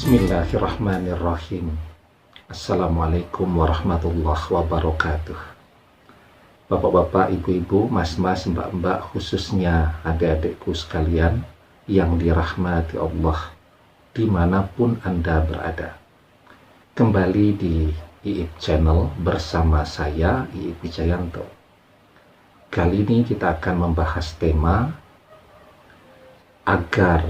Bismillahirrahmanirrahim. Assalamualaikum warahmatullahi wabarakatuh. Bapak-bapak, ibu-ibu, mas-mas, mbak-mbak, khususnya adik-adikku sekalian yang dirahmati Allah dimanapun Anda berada. Kembali di IIP Channel bersama saya, IIP Wijayanto. Kali ini kita akan membahas tema agar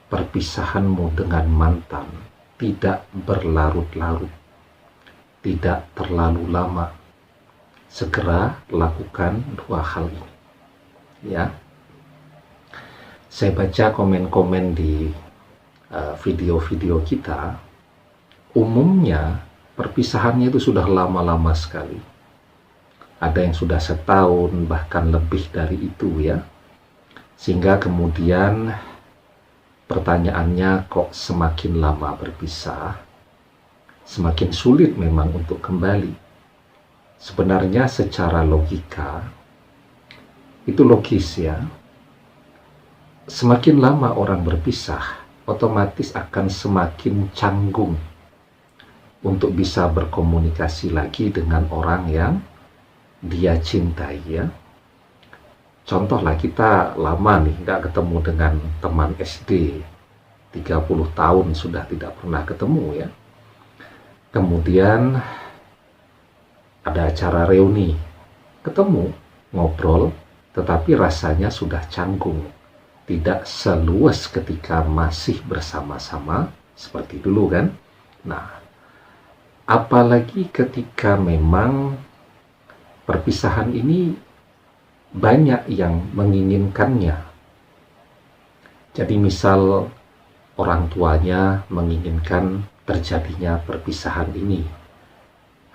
perpisahanmu dengan mantan tidak berlarut-larut, tidak terlalu lama. Segera lakukan dua hal ini. Ya, saya baca komen-komen di video-video kita. Umumnya perpisahannya itu sudah lama-lama sekali. Ada yang sudah setahun, bahkan lebih dari itu ya. Sehingga kemudian pertanyaannya, kok semakin lama berpisah, semakin sulit memang untuk kembali. Sebenarnya secara logika, itu logis ya. Semakin lama orang berpisah, otomatis akan semakin canggung untuk bisa berkomunikasi lagi dengan orang yang dia cintai ya. Contohlah, kita lama nih nggak ketemu dengan teman SD, 30 tahun sudah tidak pernah ketemu ya. Kemudian ada acara reuni, ketemu, ngobrol, tetapi rasanya sudah canggung. Tidak seluas ketika masih bersama-sama seperti dulu kan. Nah, apalagi ketika memang perpisahan ini banyak yang menginginkannya. Jadi misal orang tuanya menginginkan terjadinya perpisahan ini.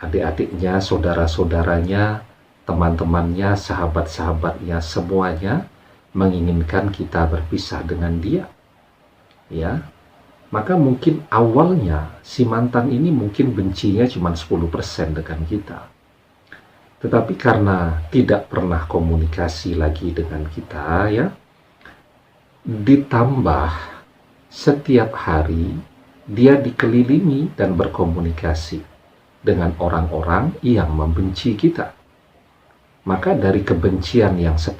Adik-adiknya, saudara-saudaranya, teman-temannya, sahabat-sahabatnya, semuanya menginginkan kita berpisah dengan dia. Ya, maka mungkin awalnya si mantan ini mungkin bencinya cuma 10% dengan kita. Tetapi karena tidak pernah komunikasi lagi dengan kita ya, ditambah setiap hari dia dikelilingi dan berkomunikasi dengan orang-orang yang membenci kita. Maka dari kebencian yang 10%,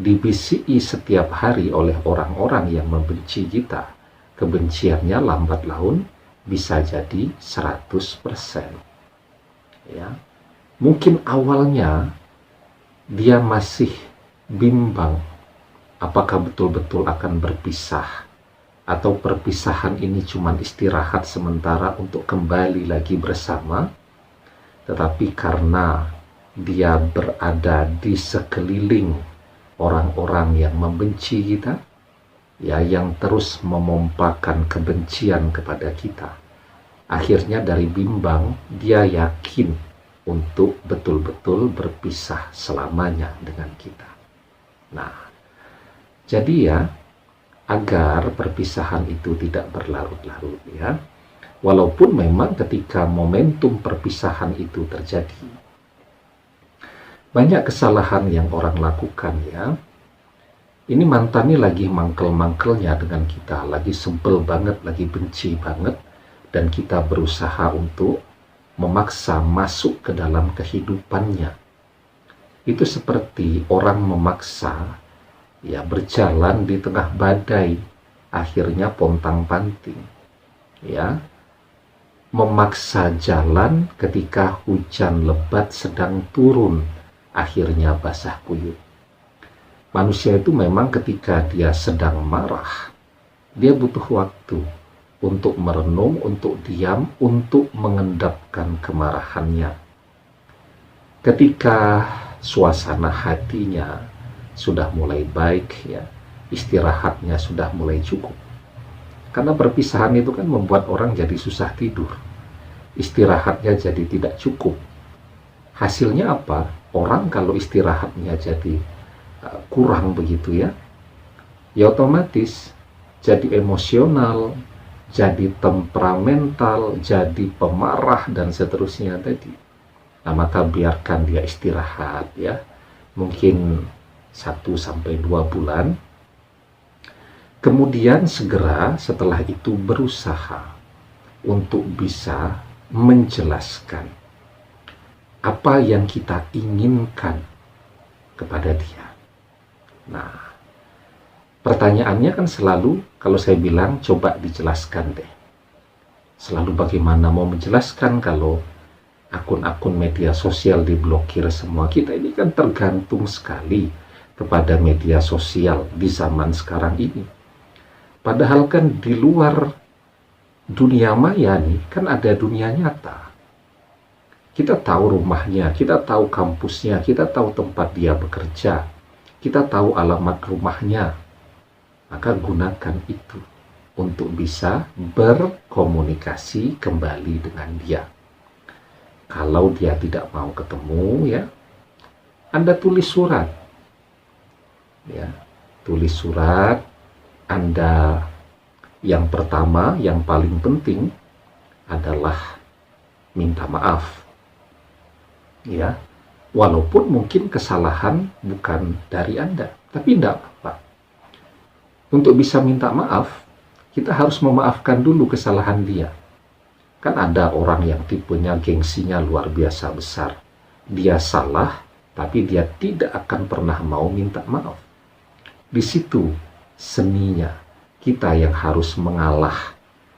dibisiki setiap hari oleh orang-orang yang membenci kita, kebenciannya lambat laun bisa jadi 100%. Ya. Mungkin awalnya dia masih bimbang apakah betul-betul akan berpisah atau perpisahan ini cuma istirahat sementara untuk kembali lagi bersama. Tetapi karena dia berada di sekeliling orang-orang yang membenci kita, ya, yang terus memompakan kebencian kepada kita, akhirnya dari bimbang dia yakin untuk betul-betul berpisah selamanya dengan kita. Nah, jadi ya, agar perpisahan itu tidak berlarut-larut ya, walaupun memang ketika momentum perpisahan itu terjadi, banyak kesalahan yang orang lakukan ya. Ini mantannya lagi mangkel-mangkelnya dengan kita, lagi sebel banget, lagi benci banget, dan kita berusaha untuk memaksa masuk ke dalam kehidupannya. Itu seperti orang memaksa ya berjalan di tengah badai, akhirnya pontang-panting. Ya, memaksa jalan ketika hujan lebat sedang turun, akhirnya basah kuyup. Manusia itu memang ketika dia sedang marah, dia butuh waktu untuk merenung, untuk diam, untuk mengendapkan kemarahannya. Ketika suasana hatinya sudah mulai baik ya, istirahatnya sudah mulai cukup. Karena perpisahan itu kan membuat orang jadi susah tidur, istirahatnya jadi tidak cukup. Hasilnya apa? Orang kalau istirahatnya jadi kurang begitu ya, ya otomatis jadi emosional, jadi temperamental, jadi pemarah, dan seterusnya tadi. Nah, maka biarkan dia istirahat ya, mungkin 1-2 bulan. Kemudian segera setelah itu berusaha untuk bisa menjelaskan apa yang kita inginkan kepada dia. Nah, pertanyaannya kan selalu, kalau saya bilang coba dijelaskan deh. Selalu bagaimana mau menjelaskan kalau akun-akun media sosial diblokir semua? Kita ini kan tergantung sekali kepada media sosial di zaman sekarang ini. Padahal kan di luar dunia maya nih, kan ada dunia nyata. Kita tahu rumahnya, kita tahu kampusnya, kita tahu tempat dia bekerja, kita tahu alamat rumahnya. Maka gunakan itu untuk bisa berkomunikasi kembali dengan dia. Kalau dia tidak mau ketemu, ya, Anda tulis surat. Ya, tulis surat. Anda yang pertama, yang paling penting adalah minta maaf. Ya, walaupun mungkin kesalahan bukan dari Anda, tapi tidak apa-apa. Untuk bisa minta maaf, kita harus memaafkan dulu kesalahan dia. Kan ada orang yang tipenya gengsinya luar biasa besar. Dia salah, tapi dia tidak akan pernah mau minta maaf. Di situ seninya. Kita yang harus mengalah,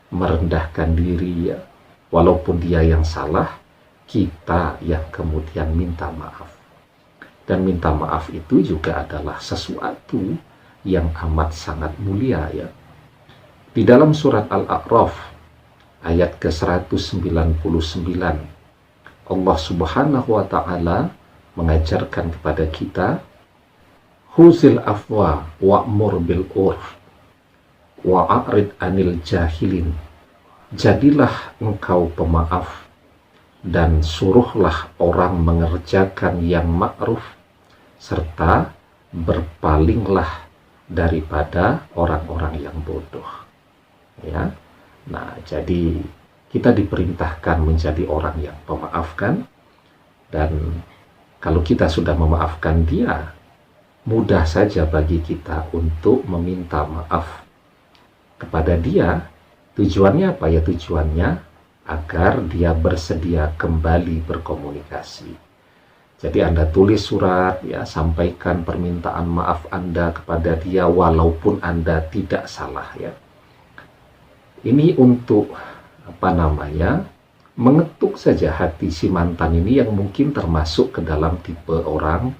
merendahkan diri, ya. Walaupun dia yang salah, kita yang kemudian minta maaf. Dan minta maaf itu juga adalah sesuatu yang amat sangat mulia, ya. Di dalam surat Al-A'raf ayat ke-199, Allah Subhanahu wa taala mengajarkan kepada kita, Huzil afwa wa'mur bil urf wa'arid anil jahilin. Jadilah engkau pemaaf dan suruhlah orang mengerjakan yang ma'ruf, serta berpalinglah daripada orang-orang yang bodoh. Ya. Nah, jadi kita diperintahkan menjadi orang yang pemaafkan, dan kalau kita sudah memaafkan dia, mudah saja bagi kita untuk meminta maaf kepada dia. Tujuannya apa ya? Tujuannya agar dia bersedia kembali berkomunikasi. Jadi Anda tulis surat, ya, sampaikan permintaan maaf Anda kepada dia walaupun Anda tidak salah, ya. Ini untuk mengetuk saja hati si mantan ini yang mungkin termasuk ke dalam tipe orang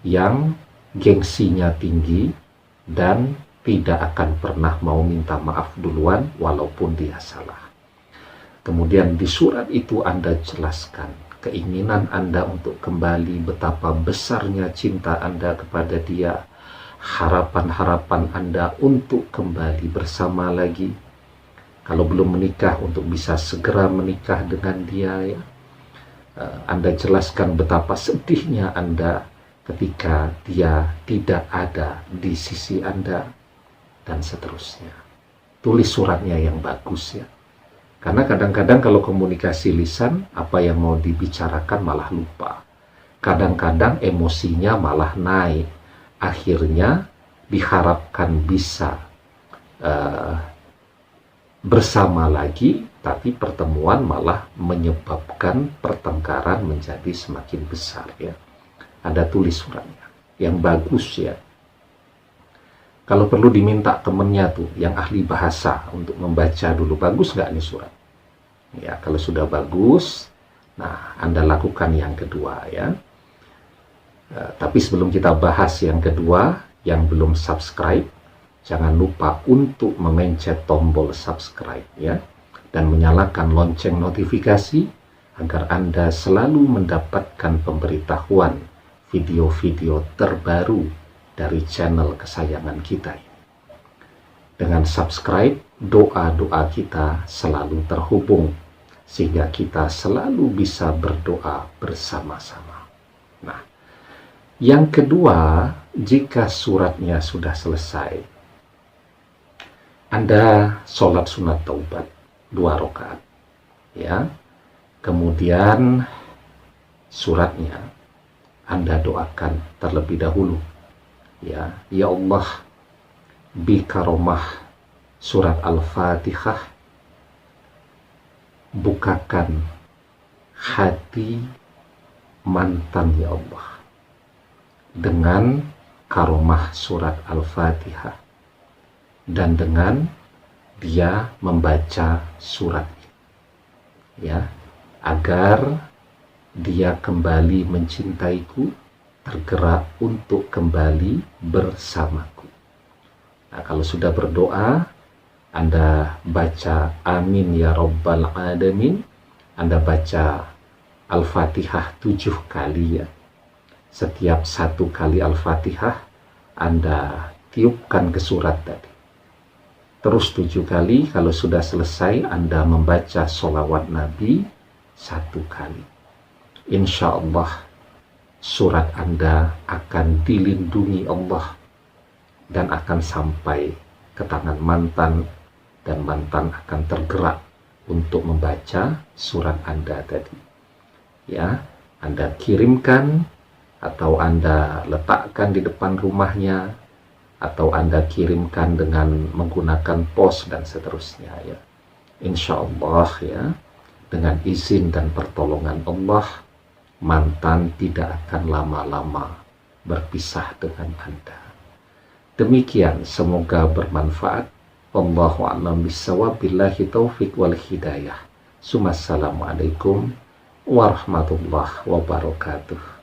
yang gengsinya tinggi dan tidak akan pernah mau minta maaf duluan walaupun dia salah. Kemudian di surat itu Anda jelaskan keinginan Anda untuk kembali, betapa besarnya cinta Anda kepada dia, harapan-harapan Anda untuk kembali bersama lagi. Kalau belum menikah, untuk bisa segera menikah dengan dia, ya. Anda jelaskan betapa sedihnya Anda ketika dia tidak ada di sisi Anda, dan seterusnya. Tulis suratnya yang bagus, ya. Karena kadang-kadang kalau komunikasi lisan, apa yang mau dibicarakan malah lupa. Kadang-kadang emosinya malah naik. Akhirnya diharapkan bisa bersama lagi, tapi pertemuan malah menyebabkan pertengkaran menjadi semakin besar, ya. Anda tulis suratnya yang bagus, ya. Kalau perlu diminta temennya tuh yang ahli bahasa untuk membaca dulu, bagus nggak nih surat? Ya, kalau sudah bagus, nah Anda lakukan yang kedua, ya. Tapi sebelum kita bahas yang kedua, yang belum subscribe, jangan lupa untuk memencet tombol subscribe, ya, dan menyalakan lonceng notifikasi agar Anda selalu mendapatkan pemberitahuan video-video terbaru dari channel kesayangan kita ini. Dengan subscribe, doa-doa kita selalu terhubung, sehingga kita selalu bisa berdoa bersama-sama. Nah, yang kedua, jika suratnya sudah selesai, Anda sholat sunat taubat 2 rakaat, ya. Kemudian suratnya Anda doakan terlebih dahulu, ya. Ya Allah, bi karomah surat Al-Fatihah, bukakan hati mantan ya Allah dengan karomah surat Al-Fatihah, dan dengan dia membaca surat ya, agar dia kembali mencintaiku, tergerak untuk kembali bersamaku. Nah, kalau sudah berdoa, Anda baca amin ya rabbal alamin, Anda baca Al-Fatihah 7 kali ya. Setiap 1 kali Al-Fatihah Anda tiupkan ke surat tadi. Terus 7 kali, kalau sudah selesai Anda membaca sholawat Nabi 1 kali. Insya Allah surat Anda akan dilindungi Allah dan akan sampai ke tangan mantan, dan mantan akan tergerak untuk membaca surat Anda tadi. Ya, Anda kirimkan atau Anda letakkan di depan rumahnya, atau Anda kirimkan dengan menggunakan pos dan seterusnya ya. Insya Allah ya, dengan izin dan pertolongan Allah, mantan tidak akan lama-lama berpisah dengan Anda. Demikian, semoga bermanfaat. Wallahu a'lam bishawab, billahi taufik wal hidayah. Assalamualaikum warahmatullahi wabarakatuh.